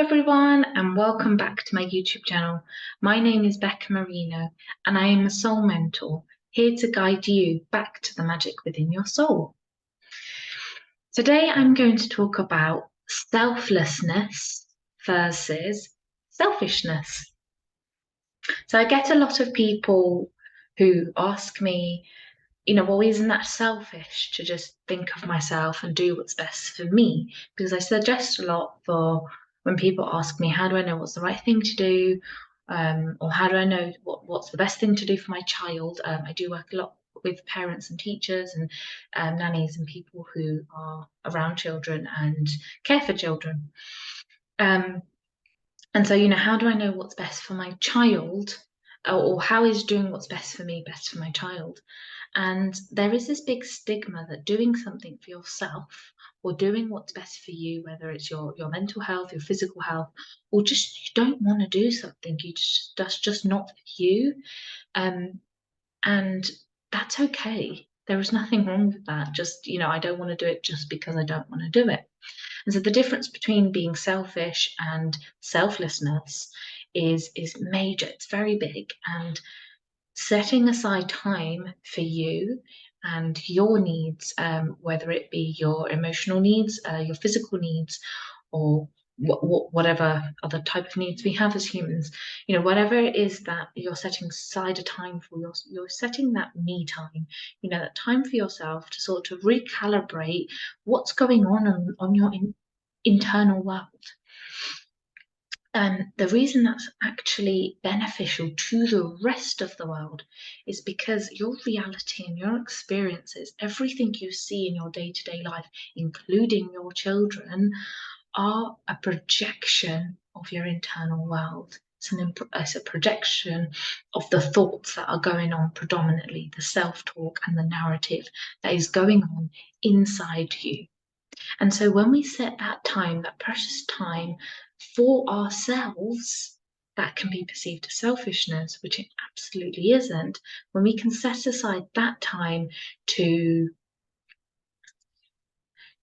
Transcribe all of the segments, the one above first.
everyone, and welcome back to my YouTube channel. My name is Becca Marino, and I am a soul mentor here to guide you back to the magic within your soul. Today, I'm going to talk about selflessness versus selfishness. So, I get a lot of people who ask me, well, isn't that selfish to just think of myself and do what's best for me? Because I suggest a lot for when people ask me, how do I know what's the right thing to do? Or how do I know what's the best thing to do for my child? I do work a lot with parents and teachers and nannies and people who are around children and care for children. And so, how do I know what's best for my child? Or how is doing what's best for me best for my child? And there is this big stigma that doing something for yourself or doing what's best for you, whether it's your mental health, your physical health, or just you don't want to do something, that's just not for you. And that's okay. There is nothing wrong with that. Just, I don't want to do it just because I don't want to do it. And so the difference between being selfish and selflessness is major. It's very big. And setting aside time for you and your needs, whether it be your emotional needs, your physical needs, or whatever other type of needs we have as humans, whatever it is that you're setting aside a time for, you're setting that me time, that time for yourself to sort of recalibrate what's going on your internal world. And the reason that's actually beneficial to the rest of the world is because your reality and your experiences, everything you see in your day-to-day life, including your children, are a projection of your internal world. It's a projection of the thoughts that are going on predominantly, the self-talk and the narrative that is going on inside you. And so when we set that time, that precious time for ourselves, that can be perceived as selfishness, which it absolutely isn't. When we can set aside that time to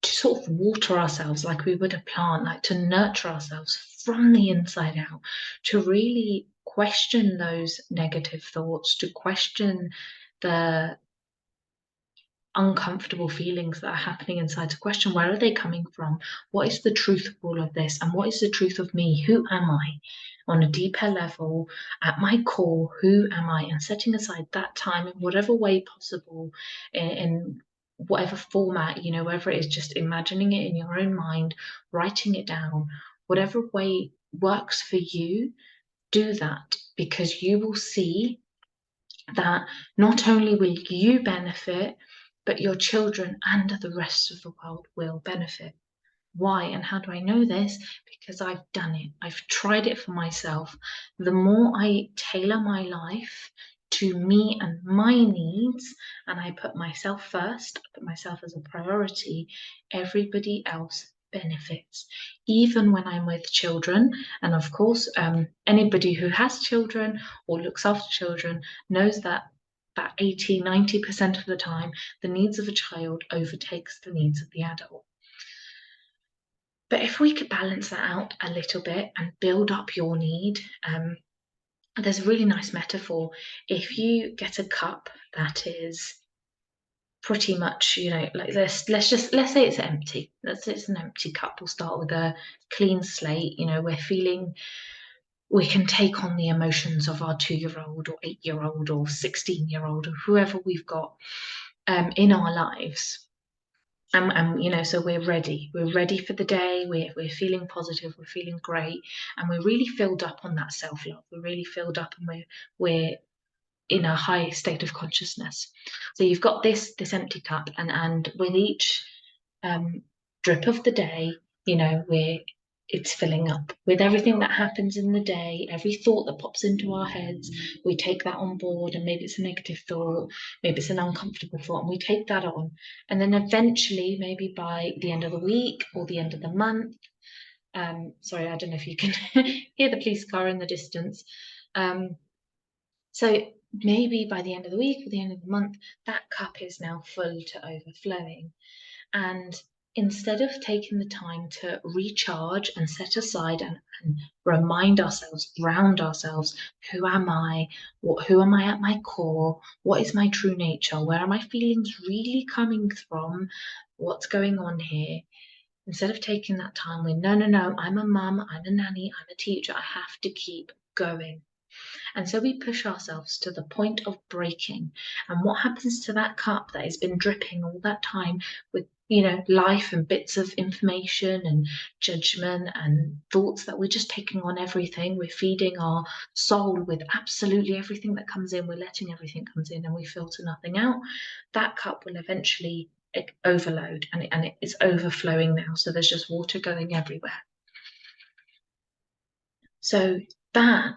sort of water ourselves like we would a plant, like to nurture ourselves from the inside out, to really question those negative thoughts, to question the uncomfortable feelings that are happening inside, to question where are they coming from, what is the truth of all of this, and what is the truth of me, who am I on a deeper level, at my core, who am I, and setting aside that time in whatever way possible, in whatever format, whether it is just imagining it in your own mind, writing it down, whatever way works for you, do that, because you will see that not only will you benefit, but your children and the rest of the world will benefit. Why and how do I know this? Because I've done it. I've tried it for myself. The more I tailor my life to me and my needs, and I put myself first, I put myself as a priority, everybody else benefits. Even when I'm with children, and of course, anybody who has children or looks after children knows that 80-90% of the time, the needs of a child overtakes the needs of the adult. But if we could balance that out a little bit and build up your need, there's a really nice metaphor. If you get a cup that is pretty much, like let's say it's empty. Let's say it's an empty cup. We'll start with a clean slate. We can take on the emotions of our 2-year-old or 8-year-old or 16-year-old or whoever we've got in our lives. So we're ready for the day, we're feeling positive, we're feeling great, and we're really filled up on that self-love, we're really filled up, and we're in a high state of consciousness. So you've got this empty cup, and with each drip of the day, it's filling up with everything that happens in the day, every thought that pops into our heads. We take that on board, and maybe it's a negative thought, maybe it's an uncomfortable thought, and we take that on. And then eventually, maybe by the end of the week or the end of the month, sorry, I don't know if you can hear the police car in the distance. So maybe by the end of the week or the end of the month, that cup is now full to overflowing. And instead of taking the time to recharge and set aside and remind ourselves, ground ourselves, who am I? Who am I at my core? What is my true nature? Where are my feelings really coming from? What's going on here? Instead of taking that time with, no, no, no, I'm a mum, I'm a nanny, I'm a teacher, I have to keep going. And so we push ourselves to the point of breaking. And what happens to that cup that has been dripping all that time with, life and bits of information and judgment and thoughts that we're just taking on everything. We're feeding our soul with absolutely everything that comes in. We're letting everything comes in and we filter nothing out. That cup will eventually overload and it's overflowing now. So there's just water going everywhere. So that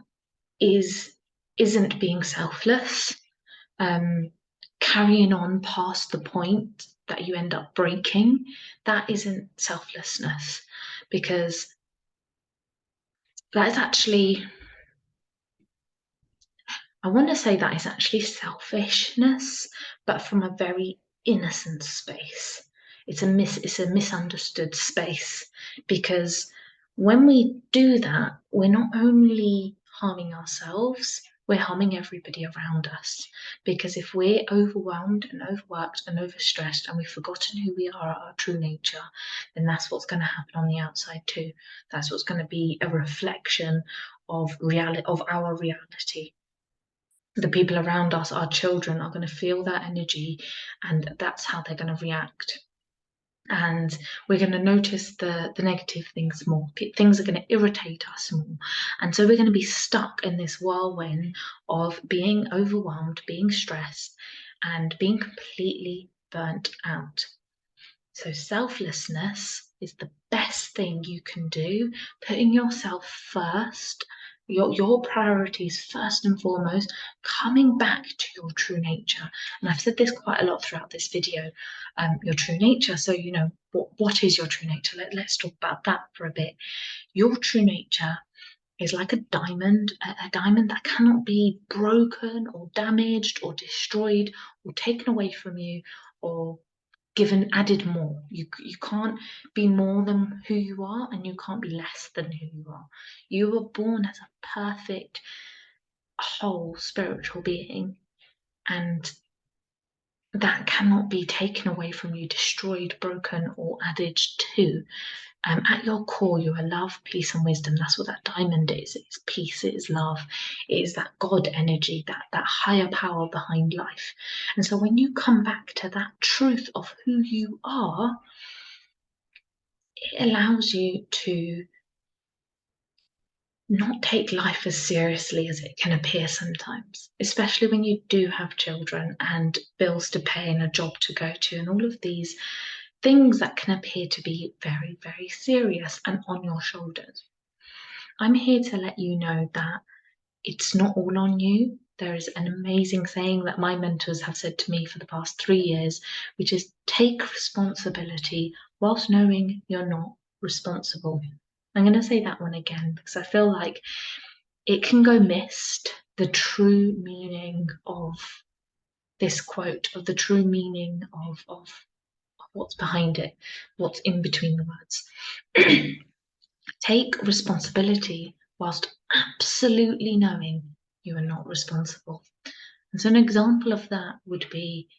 isn't being selfless, carrying on past the point that you end up breaking. That isn't selflessness, because that is actually, I want to say that is actually selfishness, but from a very innocent space. It's a misunderstood space, because when we do that, we're not only harming ourselves, we're harming everybody around us. Because if we're overwhelmed and overworked and overstressed and we've forgotten who we are at our true nature, then that's what's going to happen on the outside too. That's what's going to be a reflection of our reality. The people around us, our children, are going to feel that energy, and that's how they're going to react. And we're going to notice the negative things more. Things are going to irritate us more. And so we're going to be stuck in this whirlwind of being overwhelmed, being stressed, and being completely burnt out. So selflessness is the best thing you can do, putting yourself first, your priorities first and foremost, coming back to your true nature. And I've said this quite a lot throughout this video, your true nature. So, what is your true nature? Let's talk about that for a bit. Your true nature is like a diamond that cannot be broken or damaged or destroyed or taken away from you or given added more. You can't be more than who you are, and you can't be less than who you are. You were born as a perfect whole spiritual being, and that cannot be taken away from you, destroyed, broken, or added to. At your core, you are love, peace, and wisdom. That's what that diamond is. It's peace, it is love, it is that God energy, that higher power behind life. And so when you come back to that truth of who you are, it allows you to not take life as seriously as it can appear sometimes, especially when you do have children and bills to pay and a job to go to, and all of these things that can appear to be very, very serious and on your shoulders. I'm here to let you know that it's not all on you. There is an amazing saying that my mentors have said to me for the past 3 years, which is take responsibility whilst knowing you're not responsible. I'm going to say that one again because I feel like it can go missed, the true meaning of this quote, of the true meaning of what's behind it, what's in between the words. Take responsibility whilst absolutely knowing you are not responsible. And so an example of that would be,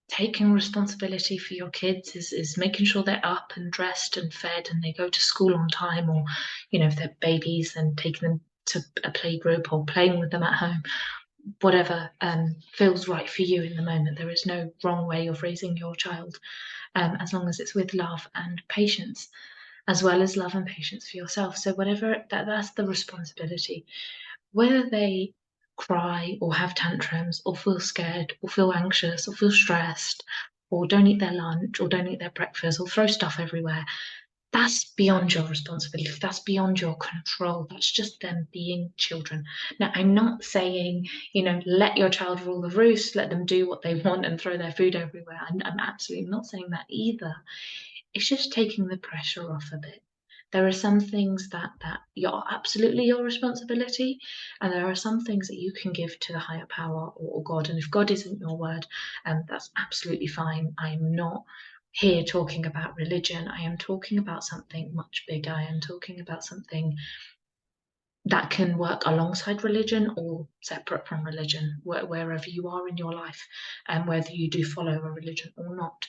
taking responsibility for your kids is making sure they're up and dressed and fed and they go to school on time, or, if they're babies, then taking them to a play group or playing with them at home, whatever feels right for you in the moment. There is no wrong way of raising your child, as long as it's with love and patience, as well as love and patience for yourself. So whatever, that's the responsibility. Whether they cry or have tantrums or feel scared or feel anxious or feel stressed or don't eat their lunch or don't eat their breakfast or throw stuff everywhere, that's beyond your responsibility. That's beyond your control. That's just them being children. Now, I'm not saying, let your child rule the roost, let them do what they want and throw their food everywhere. I'm absolutely not saying that either. It's just taking the pressure off a bit. There are some things that are absolutely your responsibility, and there are some things that you can give to the higher power or God. And if God isn't your word, that's absolutely fine. I'm not here talking about religion. I am talking about something much bigger. I am talking about something that can work alongside religion or separate from religion, wherever you are in your life, and whether you do follow a religion or not.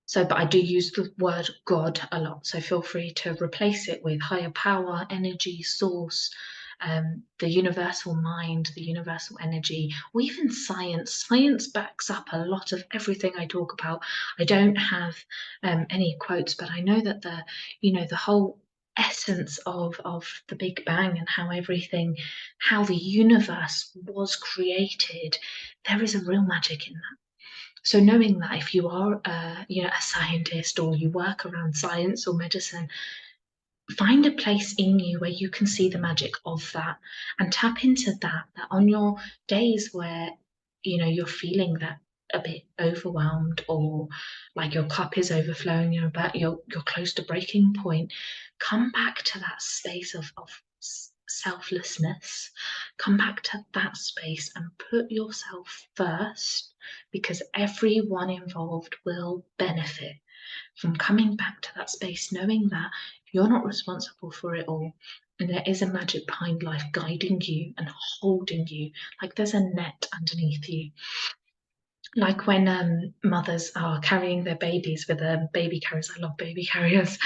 So, but I do use the word God a lot, so feel free to replace it with higher power, energy, source, the universal mind, the universal energy, or even science. Science backs up a lot of everything I talk about. I don't have any quotes, but I know that the whole essence of the Big Bang and how the universe was created, there is a real magic in that. So knowing that if you are a scientist or you work around science or medicine, find a place in you where you can see the magic of that and tap into that on your days where you're feeling that a bit overwhelmed or like your cup is overflowing, but you're close to breaking point. Come back to that space of selflessness. Come back to that space and put yourself first, because everyone involved will benefit from coming back to that space, knowing that you're not responsible for it all. And there is a magic behind life guiding you and holding you, like there's a net underneath you. Like when mothers are carrying their babies with baby carriers. I love baby carriers.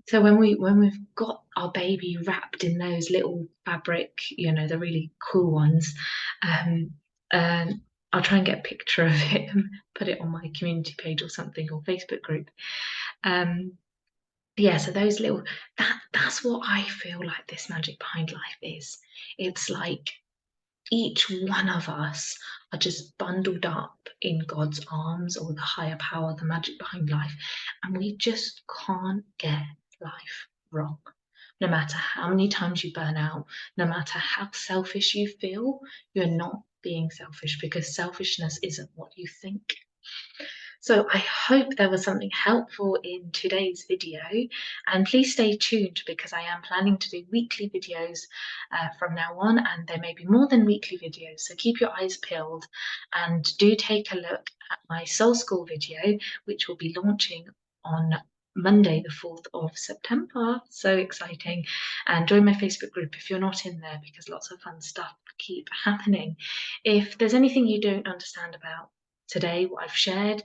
So when we've got our baby wrapped in those little fabric, the really cool ones, um, um, I'll try and get a picture of it and put it on my community page or something, or Facebook group. Um, yeah, so those little that's what I feel like this magic behind life is. It's like each one of us are just bundled up in God's arms, or the higher power, the magic behind life, and we just can't get life wrong. No matter how many times you burn out, no matter how selfish you feel, you're not being selfish, because selfishness isn't what you think. So I hope there was something helpful in today's video, and please stay tuned because I am planning to do weekly videos from now on, and there may be more than weekly videos, so keep your eyes peeled and do take a look at my Soul School video, which will be launching on Monday, the 4th of September. So exciting. And join my Facebook group if you're not in there, because lots of fun stuff keep happening. If there's anything you don't understand about today, what I've shared,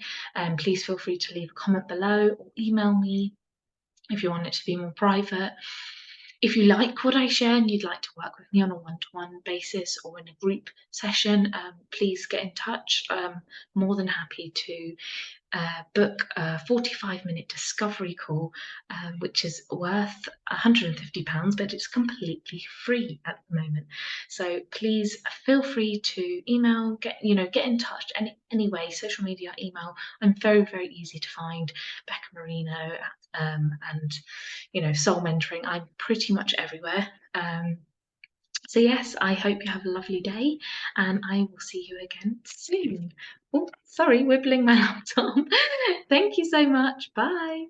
please feel free to leave a comment below or email me if you want it to be more private. If you like what I share and you'd like to work with me on a one-to-one basis or in a group session, please get in touch. More than happy to book a 45-minute discovery call, which is worth £150, but it's completely free at the moment. So please feel free to email, get in touch any way, social media, email. I'm very, very easy to find. Becca Marino, and soul mentoring. I'm pretty much everywhere. So yes, I hope you have a lovely day, and I will see you again soon. Oh, sorry, wibbling my laptop. Thank you so much. Bye.